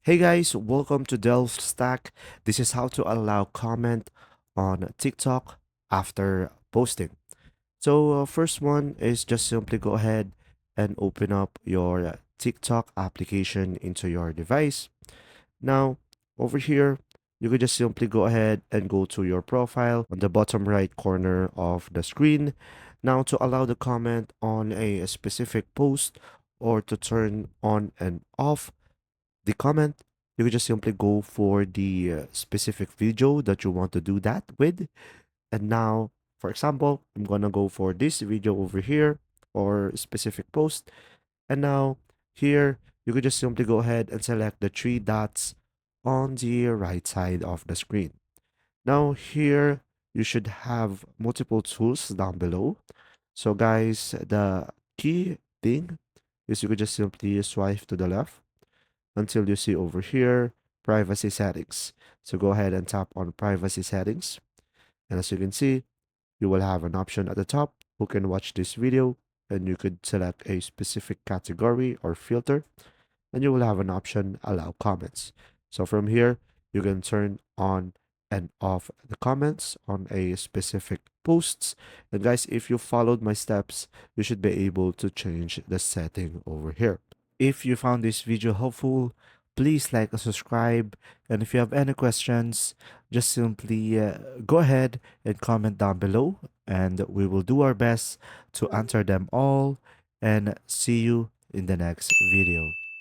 Hey guys, welcome to Delft Stack. This is how to allow comment on TikTok after posting. So first one is just simply go ahead and open up your TikTok application into your device. Now, over here, you could just simply go ahead and go to your profile on the bottom right corner of the screen. Now, to allow the comment on a specific post or to turn on and off the comment, you could just simply go for the specific video that you want to do that with. And now, for example, I'm gonna go for this video over here or specific post. And now here, you could just simply go ahead and select the three dots on the right side of the screen. Now here, you should have multiple tools down below. So guys, the key thing is you could just simply swipe to the left until you see over here privacy settings. So go ahead and tap on privacy settings. And as you can see, you will have an option at the top who can watch this video, and you could select a specific category or filter, and you will have an option allow comments. So from here, you can turn on and off the comments on a specific posts. And guys, if you followed my steps, you should be able to change the setting over here. If you found this video helpful, please like and subscribe. And if you have any questions, just simply go ahead and comment down below, and we will do our best to answer them all. And see you in the next video.